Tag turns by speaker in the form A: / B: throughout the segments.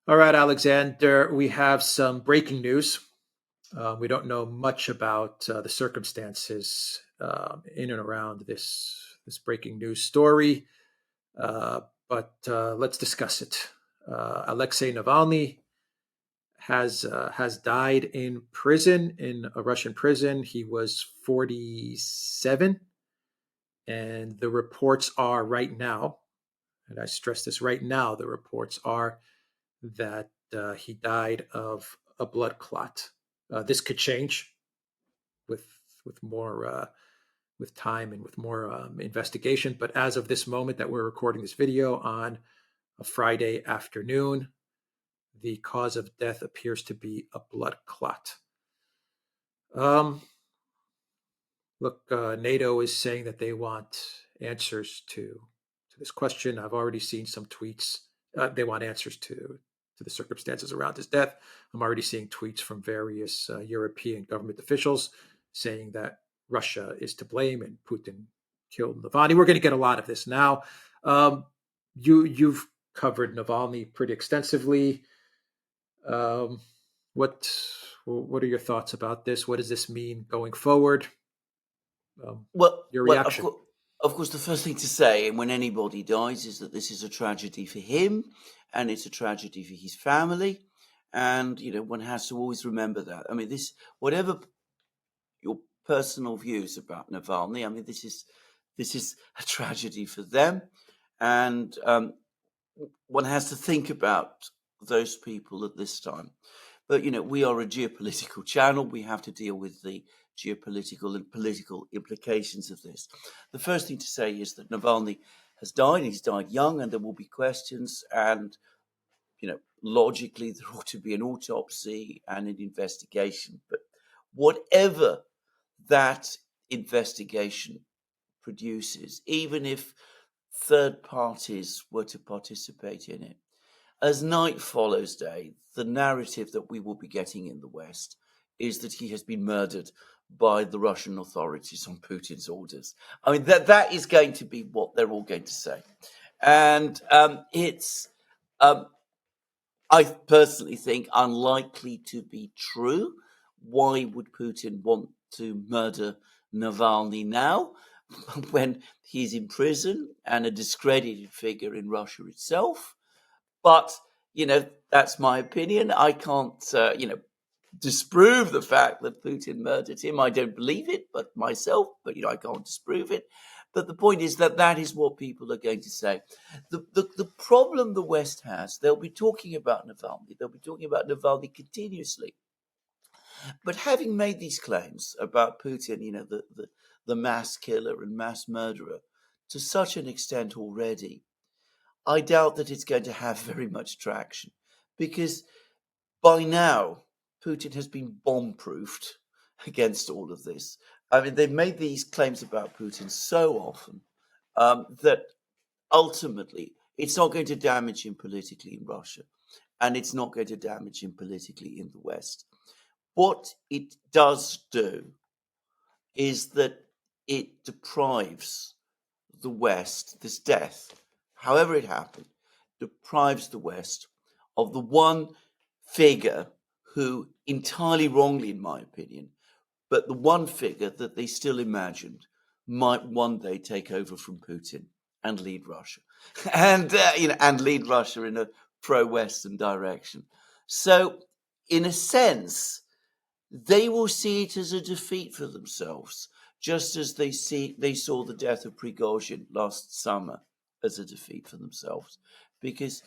A: All right, Alexander, we have some breaking news. We don't know much about the circumstances in and around this breaking news story, uh, but let's discuss it. Alexey Navalny has died in prison, in a Russian prison. He was 47, and the reports are right now, and I stress this right now, the reports are that he died of a blood clot. This could change with more with time and with more investigation. But as of this moment that we're recording this video on a Friday afternoon, the cause of death appears to be a blood clot. Um, Look, NATO is saying that they want answers to this question. I've already seen some tweets. They want answers to the circumstances around his death. I'm already seeing tweets from various European government officials saying that Russia is to blame and Putin killed Navalny. We're going to get a lot of this now. Um, you've covered Navalny pretty extensively. Um, what what are your thoughts about this? What does this mean going forward?
B: Well,
A: Your
B: well,
A: reaction?
B: of course, the first thing to say, when anybody dies, is that this is a tragedy for him, and it's a tragedy for his family, and one has to always remember that. I mean, whatever your personal views about Navalny, I mean, this is a tragedy for them, and one has to think about those people at this time. But we are a geopolitical channel. We have to deal with the geopolitical and political implications of this. The first thing to say is that Navalny has died. He's died young, and there will be questions. And logically, there ought to be an autopsy and an investigation. But whatever that investigation produces, even if third parties were to participate in it, as night follows day, the narrative that we will be getting in the West is that he has been murdered by the Russian authorities on Putin's orders. I mean, that is going to be what they're all going to say. And it's, I personally think, unlikely to be true. Why would Putin want to murder Navalny now when he's in prison and a discredited figure in Russia itself? But, that's my opinion. I can't, disprove the fact that Putin murdered him. I don't believe it, but myself, but, I can't disprove it. But the point is that is what people are going to say. The problem the West has, they'll be talking about Navalny. They'll be talking about Navalny continuously. But having made these claims about Putin, the mass killer and mass murderer, to such an extent already, I doubt that it's going to have very much traction, because by now Putin has been bomb-proofed against all of this. I mean, they've made these claims about Putin so often that ultimately it's not going to damage him politically in Russia, and it's not going to damage him politically in the West. What it does do is that it deprives the West, this death, however it happened, deprives the West of the one figure who, entirely wrongly in my opinion, but the one figure that they still imagined might one day take over from Putin and lead Russia, and lead Russia in a pro-Western direction. So, in a sense, they will see it as a defeat for themselves, just as they saw the death of Prigozhin last summer as a defeat for themselves. Because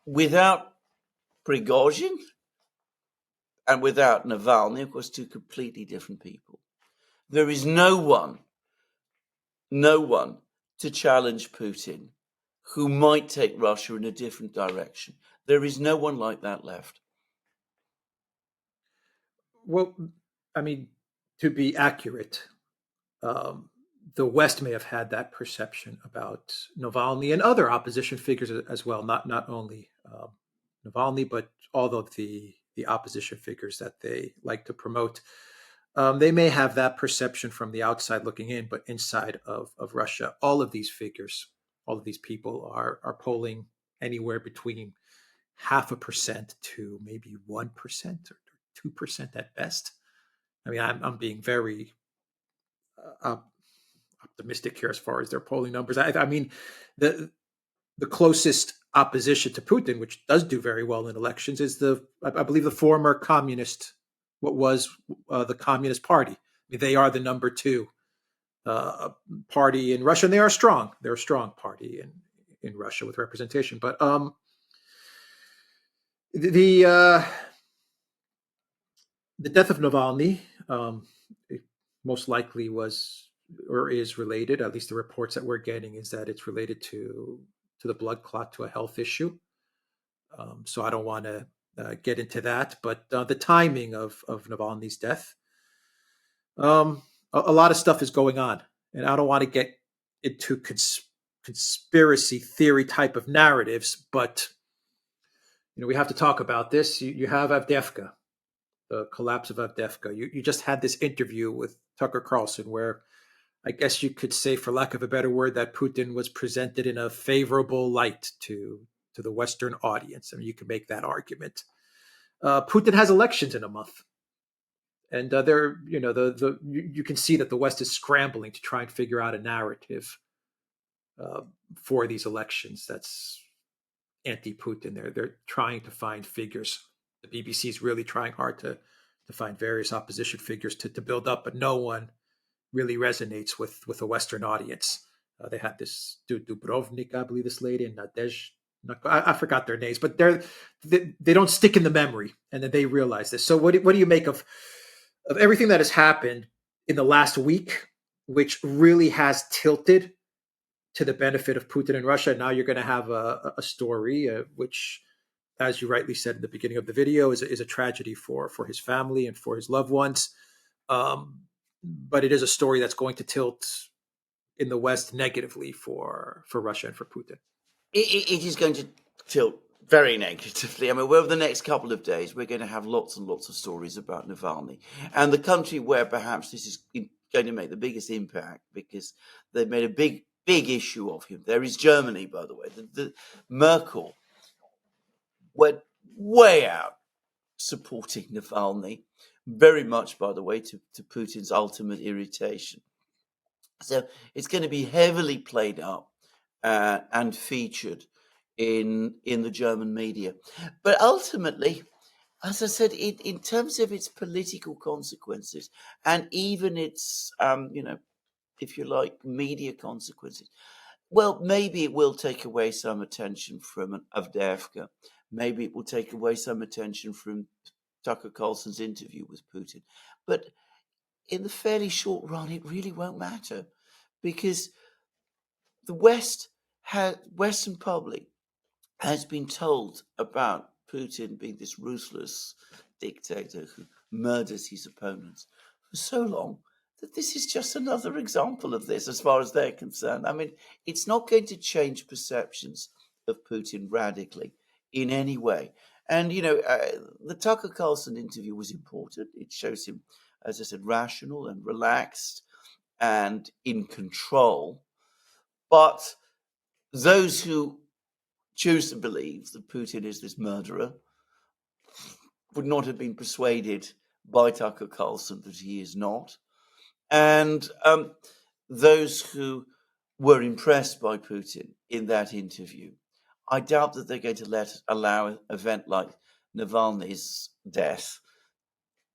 B: without Prigozhin and without Navalny, of course, two completely different people, there is no one to challenge Putin who might take Russia in a different direction. There is no one like that left.
A: Well, I mean, to be accurate, um, the West may have had that perception about Navalny and other opposition figures as well. Not only Navalny, but all of the opposition figures that they like to promote. They may have that perception from the outside looking in, but inside of Russia, all of these figures, all of these people are polling anywhere between 0.5% to maybe 1% or 2% at best. I mean, I'm being very optimistic here as far as their polling numbers. I mean, the closest opposition to Putin, which does do very well in elections, is I believe the former communist, what was the Communist Party. I mean, they are the number two party in Russia, and they are strong. They're a strong party in Russia with representation. But the death of Navalny most likely was or is related. At least the reports that we're getting is that it's related to the blood clot, to a health issue. So I don't want to get into that, but the timing of Navalny's death, a lot of stuff is going on, and I don't want to get into conspiracy theory type of narratives, but we have to talk about this. You have Avdiivka, the collapse of Avdiivka. You just had this interview with Tucker Carlson where I guess you could say, for lack of a better word, that Putin was presented in a favorable light to the Western audience. I mean, you can make that argument. Putin has elections in a month, and you can see that the West is scrambling to try and figure out a narrative for these elections that's anti-Putin. They're trying to find figures. The BBC is really trying hard to find various opposition figures to build up, but no one really resonates with a Western audience. They had this Dubrovnik, I believe, this lady, and Nadej. I forgot their names, but they don't stick in the memory, and then they realize this. So what do you make of everything that has happened in the last week, which really has tilted to the benefit of Putin and Russia? Now you're going to have a story which, as you rightly said in the beginning of the video, is a tragedy for his family and for his loved ones. But it is a story that's going to tilt in the West negatively for Russia and for Putin.
B: It is going to tilt very negatively. I mean, over the next couple of days, we're going to have lots and lots of stories about Navalny. And the country where perhaps this is going to make the biggest impact, because they've made a big issue of him, there is Germany, by the way. The Merkel went way out supporting Navalny, very much, by the way, to Putin's ultimate irritation. So it's going to be heavily played up and featured in the German media. But ultimately, as I said, in terms of its political consequences and even its, if you like, media consequences, well, maybe it will take away some attention from Avdiivka. Maybe it will take away some attention from Tucker Carlson's interview with Putin. But in the fairly short run, it really won't matter, because the Western public has been told about Putin being this ruthless dictator who murders his opponents for so long that this is just another example of this as far as they're concerned. I mean, it's not going to change perceptions of Putin radically in any way. And, the Tucker Carlson interview was important. It shows him, as I said, rational and relaxed and in control. But those who choose to believe that Putin is this murderer would not have been persuaded by Tucker Carlson that he is not. And those who were impressed by Putin in that interview, I doubt that they're going to allow an event like Navalny's death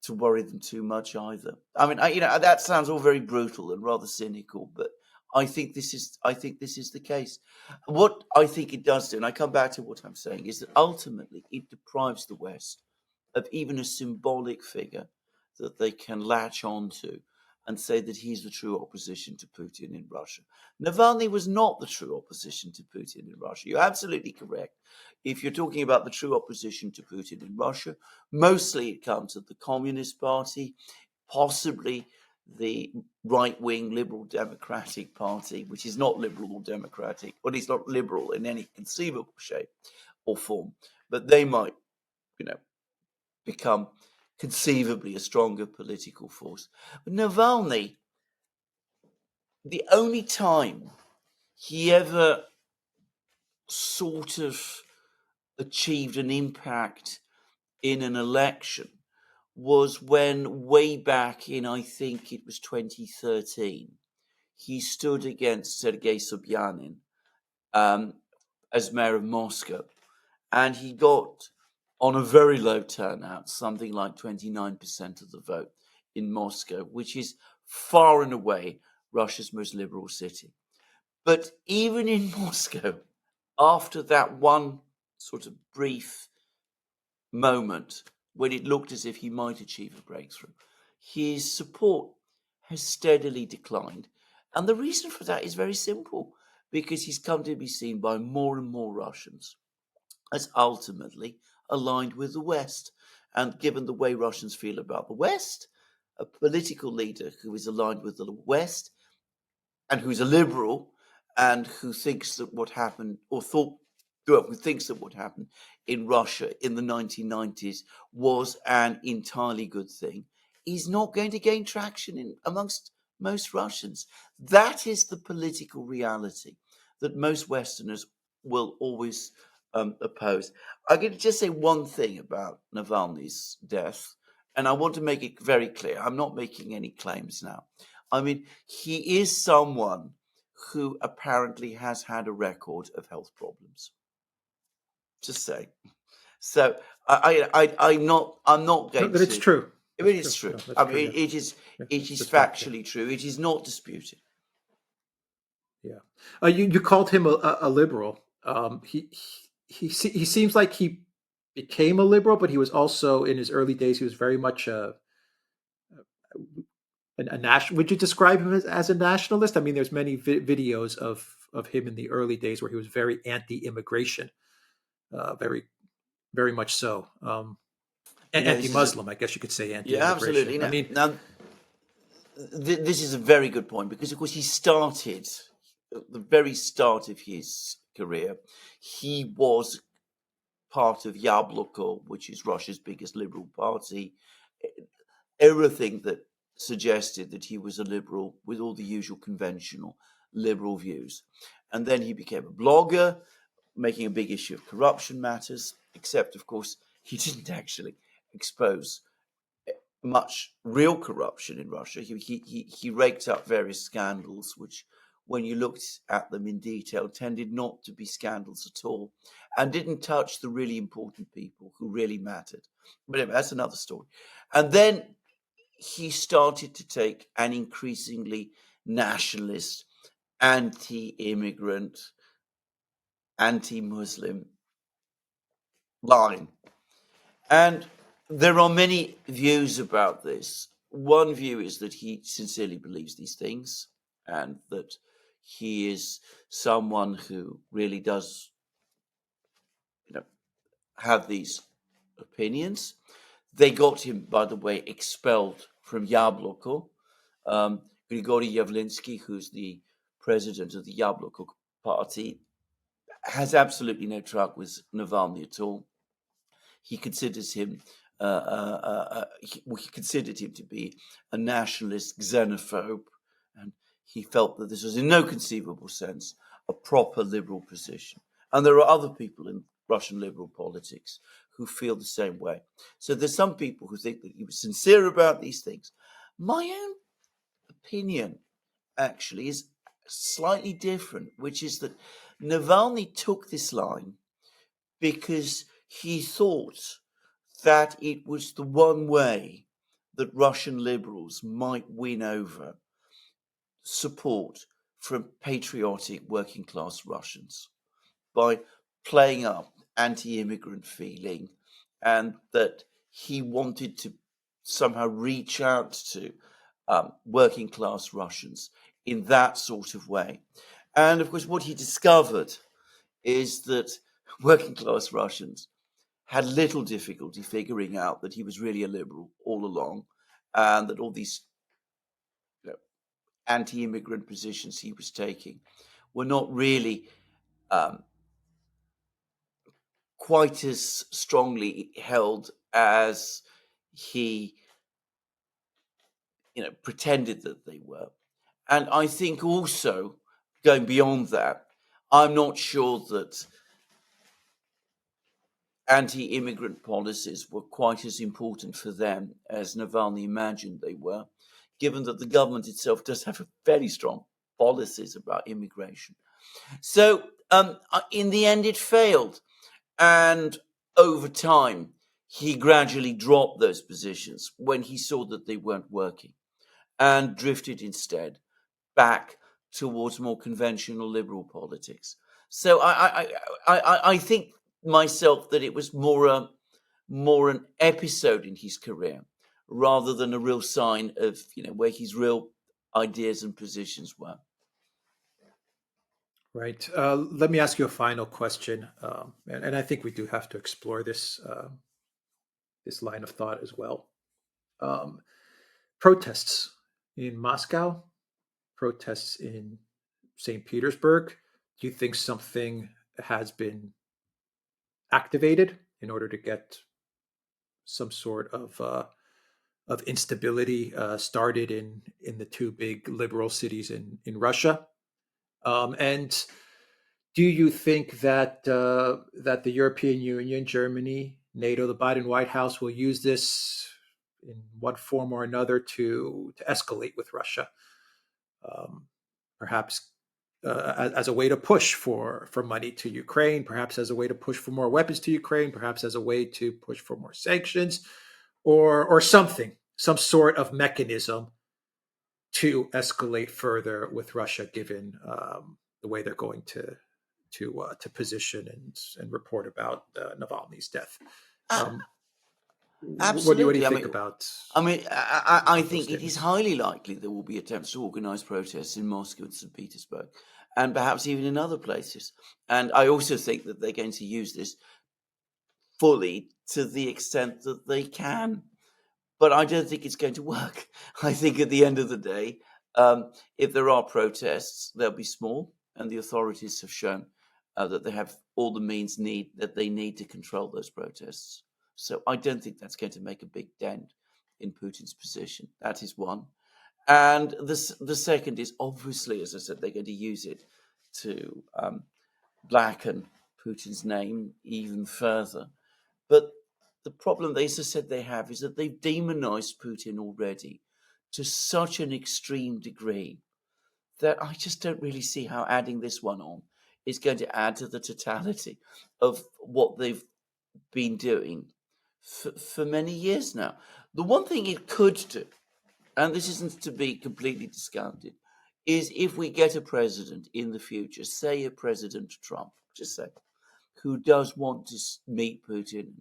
B: to worry them too much either. I mean, that sounds all very brutal and rather cynical, but I think this is the case. What I think it does do, and I come back to what I'm saying, is that ultimately it deprives the West of even a symbolic figure that they can latch onto and say that he's the true opposition to Putin in Russia. Navalny was not the true opposition to Putin in Russia. You're absolutely correct. If you're talking about the true opposition to Putin in Russia, mostly it comes at the Communist Party, possibly the right-wing Liberal Democratic Party, which is not liberal or democratic, or it's not liberal in any conceivable shape or form, but they might, become conceivably a stronger political force. But Navalny, the only time he ever sort of achieved an impact in an election was when, way back in, I think it was 2013, he stood against Sergei Sobyanin as mayor of Moscow. And he got, on a very low turnout, something like 29% of the vote in Moscow, which is far and away Russia's most liberal city. But even in Moscow, after that one sort of brief moment when it looked as if he might achieve a breakthrough, his support has steadily declined. And the reason for that is very simple, because he's come to be seen by more and more Russians as ultimately aligned with the West. And given the way Russians feel about the West, a political leader who is aligned with the West and who's a liberal and who thinks that what happened, or thought, who thinks that what happened in Russia in the 1990s was an entirely good thing, is not going to gain traction amongst most Russians. That is the political reality that most Westerners will always oppose. I'm going to just say one thing about Navalny's death, and I want to make it very clear. I'm not making any claims now. I mean, he is someone who apparently has had a record of health problems. Just say. So I'm not going
A: But it's
B: to.
A: true.
B: I mean, it's true.
A: No, that's
B: I
A: true.
B: mean,
A: Yeah.
B: it is
A: It's fact, yeah.
B: factually true. It is not disputed.
A: Yeah. You called him a liberal. He seems like he became a liberal, but he was also, in his early days, he was very much a national. Would you describe him as a nationalist? I mean, there's many videos of him in the early days where he was very anti-immigration, very very much so.
B: This is
A: Anti-Muslim, I guess you could say,
B: yeah,
A: anti-immigration.
B: absolutely.
A: I mean,
B: Now this is a very good point, because, of course, he started at the very start of his career. He was part of Yabloko, which is Russia's biggest liberal party. Everything that suggested that he was a liberal with all the usual conventional liberal views. And then he became a blogger, making a big issue of corruption matters, except, of course, he didn't actually expose much real corruption in Russia. He raked up various scandals, which, when you looked at them in detail, tended not to be scandals at all, and didn't touch the really important people who really mattered. But anyway, that's another story. And then he started to take an increasingly nationalist, anti-immigrant, anti-Muslim line. And there are many views about this. One view is that he sincerely believes these things, and that he is someone who really does, have these opinions. They got him, by the way, expelled from Yabloko. Grigory Yavlinsky, who's the president of the Yabloko party, has absolutely no truck with Navalny at all. He considers him, he considered him to be a nationalist xenophobe, and he felt that this was in no conceivable sense a proper liberal position. And there are other people in Russian liberal politics who feel the same way. So there's some people who think that he was sincere about these things. My own opinion, actually, is slightly different, which is that Navalny took this line because he thought that it was the one way that Russian liberals might win over support from patriotic working class Russians by playing up anti-immigrant feeling, and that he wanted to somehow reach out to working class Russians in that sort of way. And of course, what he discovered is that working class Russians had little difficulty figuring out that he was really a liberal all along, and that all these anti-immigrant positions he was taking were not really quite as strongly held as he pretended that they were. And I think also, going beyond that, I'm not sure that anti-immigrant policies were quite as important for them as Navalny imagined they were, given that the government itself does have very strong policies about immigration. So in the end, it failed. And over time, he gradually dropped those positions when he saw that they weren't working and drifted instead back towards more conventional liberal politics. So I think myself that it was more an episode in his career rather than a real sign of where his real ideas and positions were.
A: Right. Let me ask you a final question, and I think we do have to explore this line of thought as well. Um, Protests in Moscow, protests in St. Petersburg. Do you think something has been activated in order to get some sort of instability started in the two big liberal cities in Russia? And do you think that that the European Union, Germany, NATO, the Biden White House will use this in one form or another to escalate with Russia, um, perhaps as a way to push for money to Ukraine, perhaps as a way to push for more weapons to Ukraine, perhaps as a way to push for more sanctions, or something, some sort of mechanism to escalate further with Russia, given the way they're going to position and report about Navalny's death.
B: Uh,
A: Um, what do
B: Absolutely.
A: you think about
B: I
A: those
B: think it is
A: statements?
B: highly likely there will be attempts to organize protests in Moscow and St. Petersburg, and perhaps even in other places. And I also think that they're going to use this fully to the extent that they can. But I don't think it's going to work. I think at the end of the day, if there are protests, they'll be small, and the authorities have shown that they have all the means that they need to control those protests. So I don't think that's going to make a big dent in Putin's position. That is one. And the second is obviously, as I said, they're going to use it to blacken Putin's name even further. But the problem they, as I said, they have is that they've demonized Putin already to such an extreme degree that I just don't really see how adding this one on is going to add to the totality of what they've been doing for many years now. The one thing it could do, and this isn't to be completely discounted, is if we get a president in the future, say a President Trump, just say, who does want to meet Putin,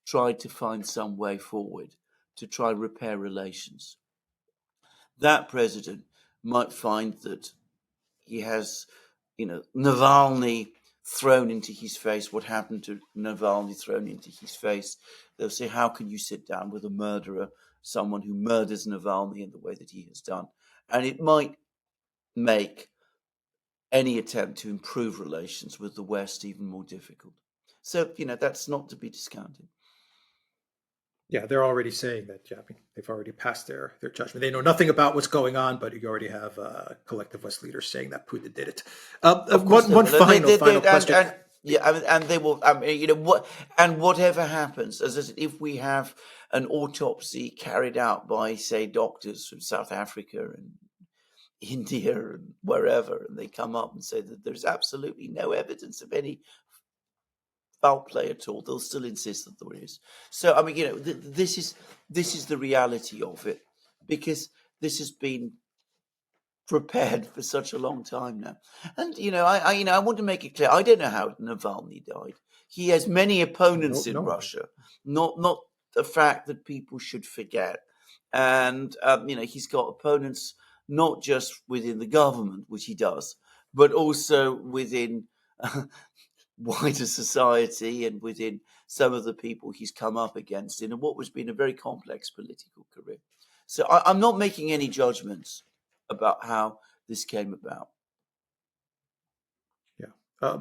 B: try to find some way forward to try and repair relations. That president might find that he has, Navalny thrown into his face, what happened to Navalny thrown into his face. They'll say, how can you sit down with a murderer, someone who murders Navalny in the way that he has done? And it might make any attempt to improve relations with the West even more difficult. So, that's not to be discounted.
A: Yeah, they're already saying that. Yeah, I mean, they've already passed their judgment. They know nothing about what's going on, but you already have collective West leaders saying that Putin did it.
B: Of course they
A: One
B: will.
A: final question.
B: And yeah, and they will. Whatever happens, as I said, if we have an autopsy carried out by, say, doctors from South Africa and India and wherever, and they come up and say that there's absolutely no evidence of any foul play at all, they'll still insist that there is. So, this is the reality of it, because this has been prepared for such a long time now. And I want to make it clear, I don't know how Navalny died. He has many opponents in
A: No idea.
B: Russia, not the fact that people should forget. And he's got opponents not just within the government, which he does, but also within wider society and within some of the people he's come up against in what has been a very complex political career. So I'm not making any judgments about how this came about.
A: Yeah.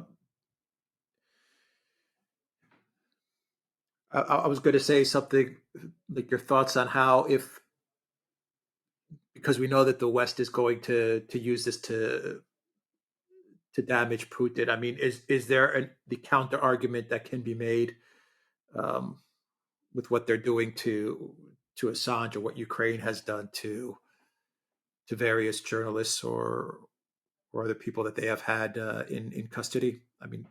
A: I was going to say something like your thoughts on how, if, because we know that the West is going to use this to damage Putin. I mean, is there the counter argument that can be made with what they're doing to Assange, or what Ukraine has done to various journalists or other people that they have had in custody. I mean,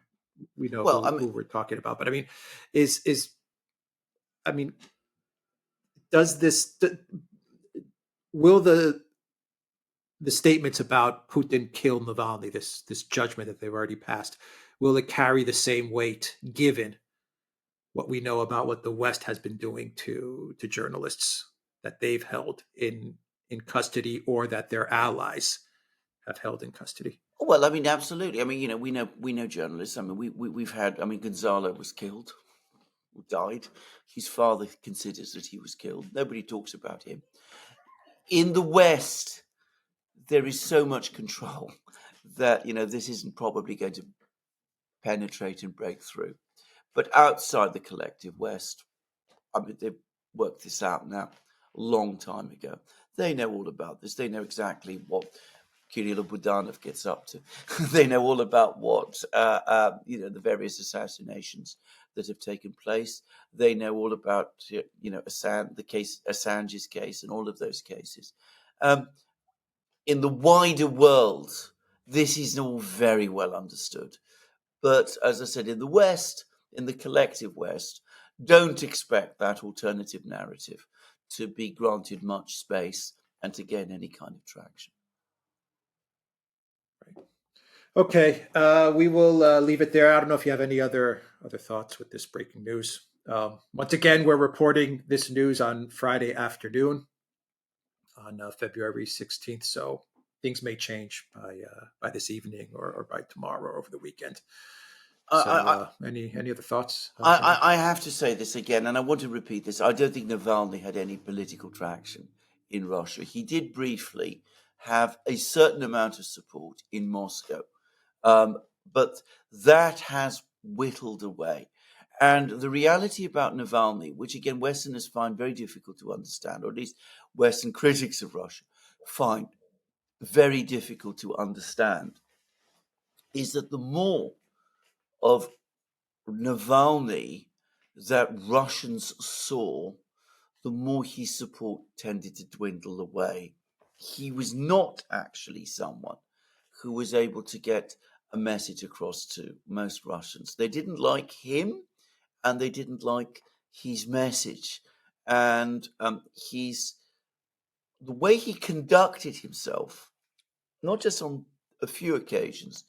A: we know
B: Well, I
A: who
B: mean,
A: we're talking about, but I mean, is I mean, does this will the statements about Putin killed Navalny, this judgment that they've already passed, will it carry the same weight given what we know about what the West has been doing to journalists that they've held in custody, or that their allies have held in custody?
B: well, I mean, absolutely. I mean, we know journalists. I mean, we've had. I mean, Gonzalo was killed, died. His father considers that he was killed. Nobody talks about him. In the West, there is so much control that this isn't probably going to penetrate and break through. But outside the collective West, I mean, they've worked this out now a long time ago. They know all about this. They know exactly what Kirill Budanov gets up to. They know all about what the various assassinations that have taken place. They know all about Assange's case, and all of those cases. In the wider world, this is all very well understood. But as I said, in the West, in the collective West, don't expect that alternative narrative to be granted much space and to gain any kind of traction.
A: Right. Okay, we will leave it there. I don't know if you have any other thoughts with this breaking news. Once again, we're reporting this news on Friday afternoon, on February 16th. So things may change by this evening, or by tomorrow, or over the weekend. So any other thoughts?
B: I have to say this again, and I want to repeat this. I don't think Navalny had any political traction in Russia. He did briefly have a certain amount of support in Moscow, but that has whittled away. And the reality about Navalny, which again Westerners find very difficult to understand, or at least Western critics of Russia find very difficult to understand, is that the more of Navalny that Russians saw, the more his support tended to dwindle away. He was not actually someone who was able to get a message across to most Russians. They didn't like him, and they didn't like his message. And the way he conducted himself, not just on a few occasions,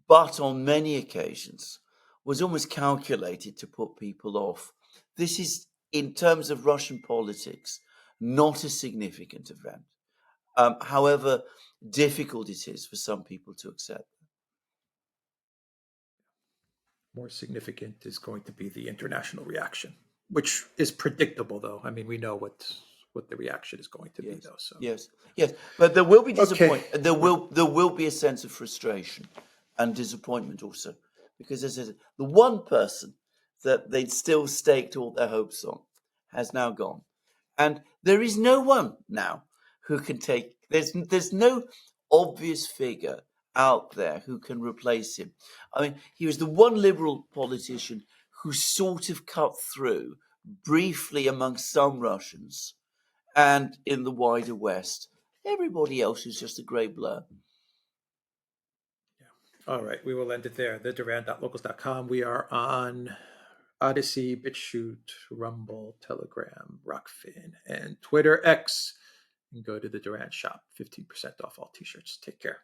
B: but on many occasions, was almost calculated to put people off. This is, in terms of Russian politics, not a significant event, however difficult it is for some people to accept.
A: More significant is going to be the international reaction, which is predictable, though. I mean, we know what the reaction is going to be, though. So
B: yes, but there will be
A: okay,
B: disappointment. There will be a sense of frustration and disappointment also, because as I said, the one person that they'd still staked all their hopes on has now gone, and there is no one now who can take. There's no obvious figure out there who can replace him. I mean, he was the one liberal politician who sort of cut through briefly among some Russians, and in the wider West, everybody else is just a grey blur.
A: all right, we will end it there. The Duran.locals.com. We are on Odyssey, BitChute, Rumble, Telegram, Rockfin, and Twitter X. And go to the Duran shop. 15% off all t-shirts. Take care.